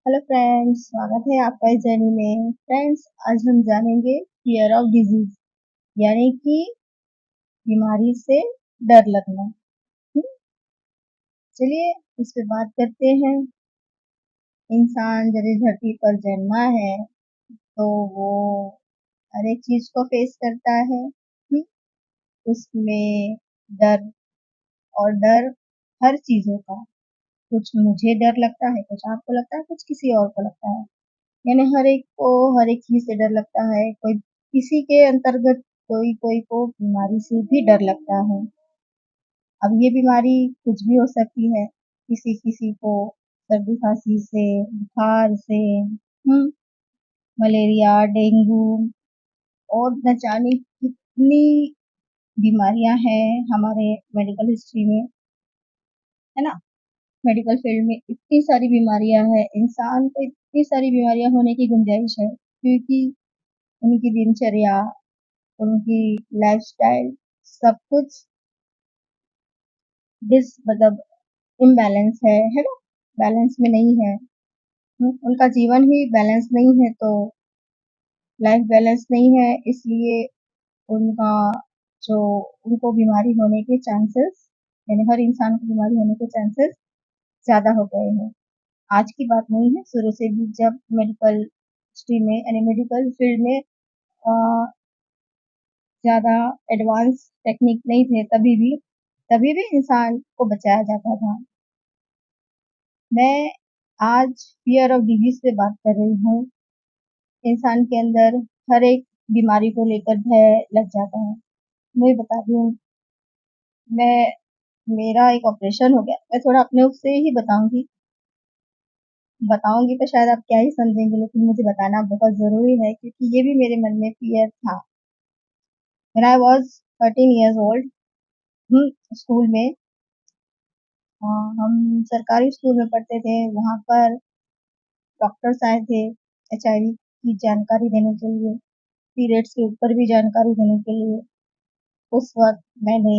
Hello friends, स्वागत है आपका इस जर्नी में। फ्रेंड्स, आज हम जानेंगे फियर ऑफ डिजीज, यानी कि बीमारी से डर लगना। हम्म, चलिए इस पे बात करते हैं। इंसान जब इस धरती पर जन्मा है तो वो हर एक चीज को फेस करता है। उसमें डर, और डर हर चीजों का। कुछ मुझे डर लगता है, कुछ आपको लगता है, कुछ किसी और को लगता है। यानी हर एक को हर एक चीज से डर लगता है। कोई किसी के अंतर्गत कोई कोई को बीमारी से भी डर लगता है। अब ये बीमारी कुछ भी हो सकती है, किसी किसी को सर्दी खांसी से, बुखार से, मलेरिया, डेंगू, और न जाने कितनी बीमारियां हैं हमारे मेडिकल हिस्ट्री में, है ना। मेडिकल फील्ड में इतनी सारी बीमारियां हैं, इंसान को इतनी सारी बीमारियां होने की गुंजाइश है, क्योंकि उनकी दिनचर्या, उनकी लाइफस्टाइल, सब कुछ मतलब इम्बैलेंस है ना। बैलेंस में नहीं है। उनका जीवन ही बैलेंस नहीं है, तो लाइफ बैलेंस नहीं है, इसलिए उनका जो उनको बीमारी होने के चांसेस, यानी हर इंसान को बीमारी होने के चांसेस ज्यादा हो गए हैं। आज की बात नहीं है, शुरू से भी जब मेडिकल स्ट्रीम में यानी मेडिकल फील्ड में ज्यादा एडवांस टेक्निक नहीं थे, तभी भी इंसान को बचाया जाता था। मैं आज फियर ऑफ डिजीज पे बात कर रही हूँ। इंसान के अंदर हर एक बीमारी को लेकर भय लग जाता है। मैं बता दूं, मैं मेरा एक ऑपरेशन हो गया। मैं थोड़ा अपने उस से ही बताऊंगी तो शायद आप क्या ही समझेंगे, लेकिन मुझे बताना बहुत जरूरी है, क्योंकि ये भी मेरे मन में फियर था। When I was 13 years old, school में, हम सरकारी स्कूल में पढ़ते थे। वहां पर डॉक्टर्स आए थे एचआईवी की जानकारी देने के लिए, पीरियड्स के ऊपर भी जानकारी देने के लिए। उस वक्त मैंने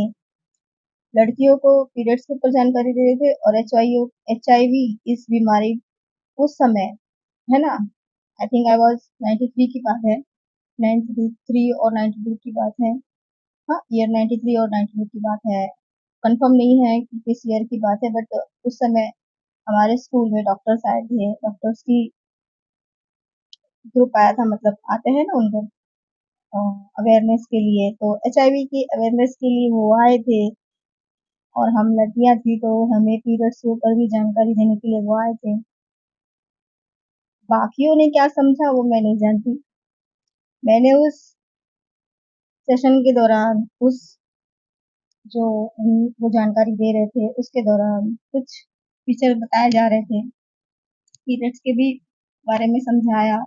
लड़कियों को पीरियड्स के ऊपर जानकारी दे रहे थे, और एचआईवी इस बीमारी उस समय, है ना, आई थिंक आई वाज 93 की बात है। 93 और 92 की बात है। हाँ, ईयर 93 और 92 की बात है। कंफर्म नहीं है कि किस ईयर की बात है, बट उस समय हमारे स्कूल में डॉक्टर्स आए थे। डॉक्टर्स की ग्रुप आया था, मतलब आते हैं ना उनके अवेयरनेस के लिए, तो एचआईवी की अवेयरनेस के लिए वो आए थे। और हम लड़कियां थी तो हमें पीरियड्स के ऊपर भी जानकारी देने के लिए वो आए थे। बाकियों ने क्या समझा वो मैं नहीं जानती। मैंने उस सेशन के दौरान, उस जो वो जानकारी दे रहे थे उसके दौरान, कुछ फीचर बताए जा रहे थे, पीरियड्स के भी बारे में समझाया,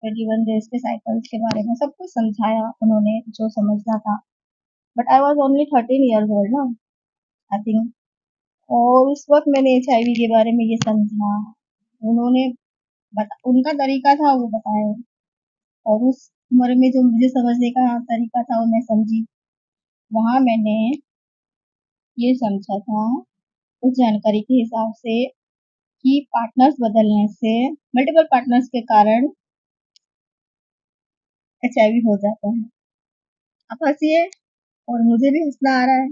21 डेज के साइकिल्स के बारे में सब कुछ समझाया उन्होंने जो समझना था। But I was only 13 years old ना, आई थिंक। और उस वक्त मैंने एचआईवी के बारे में ये समझा। उन्होंने उनका तरीका था वो बताए, और उस उम्र में जो मुझे समझने का तरीका था वो मैं समझी। वहां मैंने ये समझा था उस जानकारी के हिसाब से कि पार्टनर्स बदलने से, मल्टीपल पार्टनर्स के कारण एचआईवी हो जाता है। आप हंसिए, और मुझे भी हंसना आ रहा है।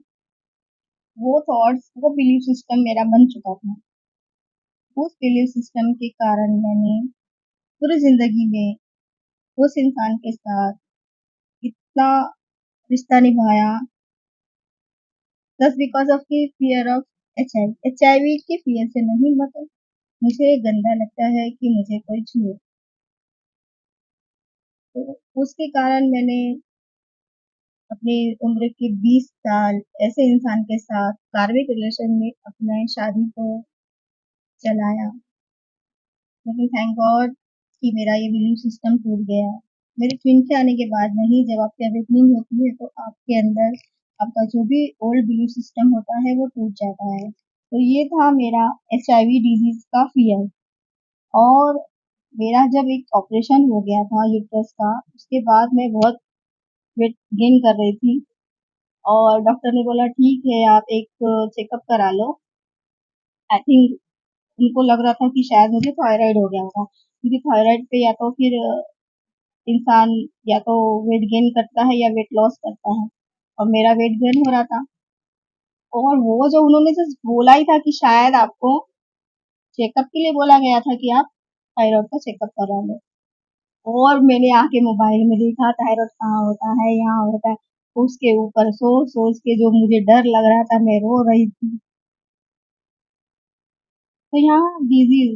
वो थॉट्स, वो बिलीफ सिस्टम मेरा बन चुका था। उस बिलीफ सिस्टम के कारण मैंने पूरी जिंदगी में उस इंसान के साथ इतना रिश्ता निभाया, जस्ट बिकॉज ऑफ की फियर ऑफ एचआईवी। एचआईवी के फियर से नहीं, मतलब मुझे गंदा लगता है कि मुझे कोई छुए, तो उसके कारण मैंने अपनी उम्र के 20 साल ऐसे इंसान के साथ कार्मिक रिलेशन में अपने शादी को चलाया। लेकिन थैंक गॉड कि मेरा ये बिलीफ सिस्टम टूट गया। मेरे ट्विन के आने के बाद नहीं, जब आपकी अवेकनिंग होती है तो आपके अंदर आपका जो भी ओल्ड बिलीफ सिस्टम होता है वो टूट जाता है। तो ये था मेरा एचआईवी डिजीज का फियर। और मेरा जब एक ऑपरेशन हो गया था यूट्रस का, उसके बाद मैं बहुत वेट गेन कर रही थी, और डॉक्टर ने बोला ठीक है आप एक चेकअप करा लो। आई थिंक उनको लग रहा था कि शायद मुझे थायराइड हो गया होगा, क्योंकि थायराइड पे या तो फिर इंसान या तो वेट गेन करता है या वेट लॉस करता है, और मेरा वेट गेन हो रहा था। और वो जो उन्होंने जस्ट बोला ही था कि शायद आपको चेकअप के लिए बोला गया था कि आप थायराइड का चेकअप करा लो, और मैंने आके मोबाइल में देखा थायराइड कहाँ होता है, यहाँ होता है। उसके ऊपर सोच सोच के जो मुझे डर लग रहा था, मैं रो रही थी। तो यहाँ डिजीज,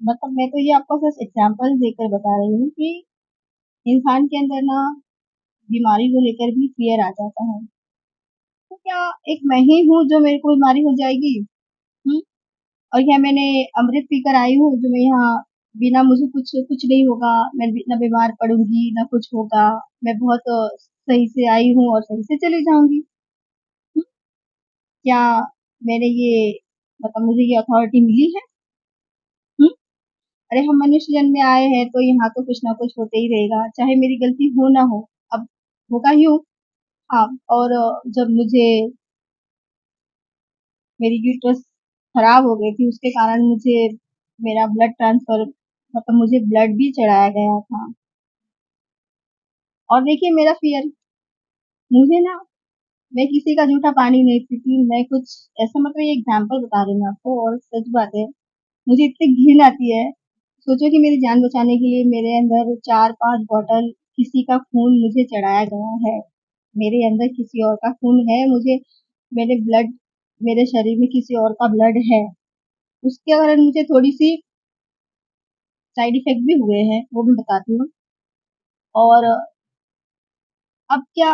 मतलब मैं तो ये आपको सिर्फ एग्जांपल देकर बता रही हूँ कि इंसान के अंदर ना बीमारी को लेकर भी फियर आ जाता है। तो क्या एक मैं ही हूँ जो मेरे को बीमारी हो जाएगी? हम्म? और क्या मैंने अमृत पीकर आई हूँ जो मैं यहाँ बिना मुझे कुछ कुछ नहीं होगा, मैं ना बीमार पड़ूंगी ना कुछ होगा, मैं बहुत सही से आई हूँ और सही से चली जाऊंगी। हम्म? क्या मैंने ये, मतलब मुझे ये अथॉरिटी मिली है? हम्म? अरे हम मनुष्य जन्म में आए हैं तो यहाँ तो कुछ ना कुछ होते ही रहेगा, चाहे मेरी गलती हो ना हो। अब होगा ही हो। हाँ। और जब मुझे मेरी यूट्रस खराब हो गई थी, उसके कारण मुझे मेरा ब्लड ट्रांसफर, मतलब मुझे ब्लड भी चढ़ाया गया था। और देखिए मेरा फियर, मुझे ना, मैं किसी का जूठा पानी नहीं पीती, मैं कुछ ऐसा, मतलब ये एग्जांपल बता रही हूँ मैं आपको, और सच बात है, मुझे इतनी घिन आती है। सोचो कि मेरी जान बचाने के लिए मेरे अंदर 4-5 बॉटल किसी का खून मुझे चढ़ाया गया है। मेरे अंदर किसी और का खून है, मुझे, मेरे ब्लड, मेरे शरीर में किसी और का ब्लड है। उसके कारण मुझे थोड़ी सी साइड इफेक्ट भी हुए हैं, वो भी बताती हूँ। और अब क्या,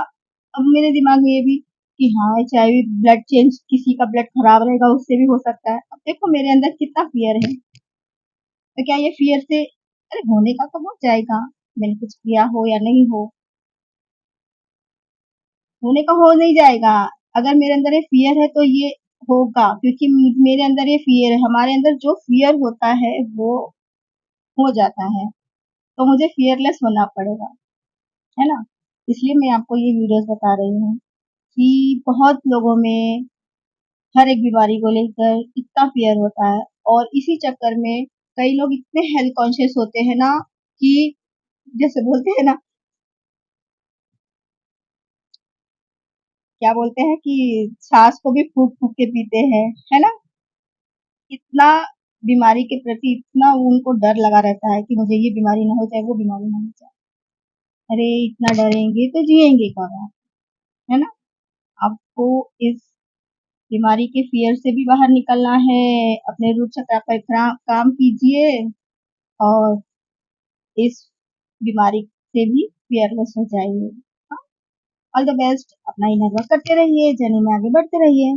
अब मेरे दिमाग में ये भी कि हाँ एचआईवी ब्लड चेंज, किसी का ब्लड खराब रहेगा उससे भी हो सकता है। अब देखो मेरे अंदर कितना फियर है। तो क्या ये फियर से, अरे होने का तो हो जाएगा, मैंने कुछ किया हो या नहीं हो, होने का हो नहीं जाएगा। अगर मेरे अंदर ये फियर है तो ये होगा, क्योंकि मेरे अंदर ये फियर है, हमारे अंदर जो फियर होता है वो हो जाता है। तो मुझे फियरलेस होना पड़ेगा, है ना? इसलिए मैं आपको ये वीडियोस बता रही हूँ कि बहुत लोगों में हर एक बीमारी को लेकर इतना फियर होता है, और इसी चक्कर में कई लोग इतने हेल्थ कॉन्शियस होते हैं ना कि, जैसे बोलते हैं ना, क्या बोलते हैं कि छाछ को भी फूक फूक के पीते हैं, है ना? इतना बीमारी के प्रति इतना उनको डर लगा रहता है कि मुझे ये बीमारी ना हो जाए, वो बीमारी ना हो जाए। अरे इतना डरेंगे तो जिएंगे कब आप, है ना? आपको इस बीमारी के फियर से भी बाहर निकलना है, अपने रूट चक्र पर काम कीजिए, और इस बीमारी से भी फियरलेस हो जाइए। ऑल द बेस्ट, अपना इनर वर्क करते रहिए, जर्नी में आगे बढ़ते रहिए।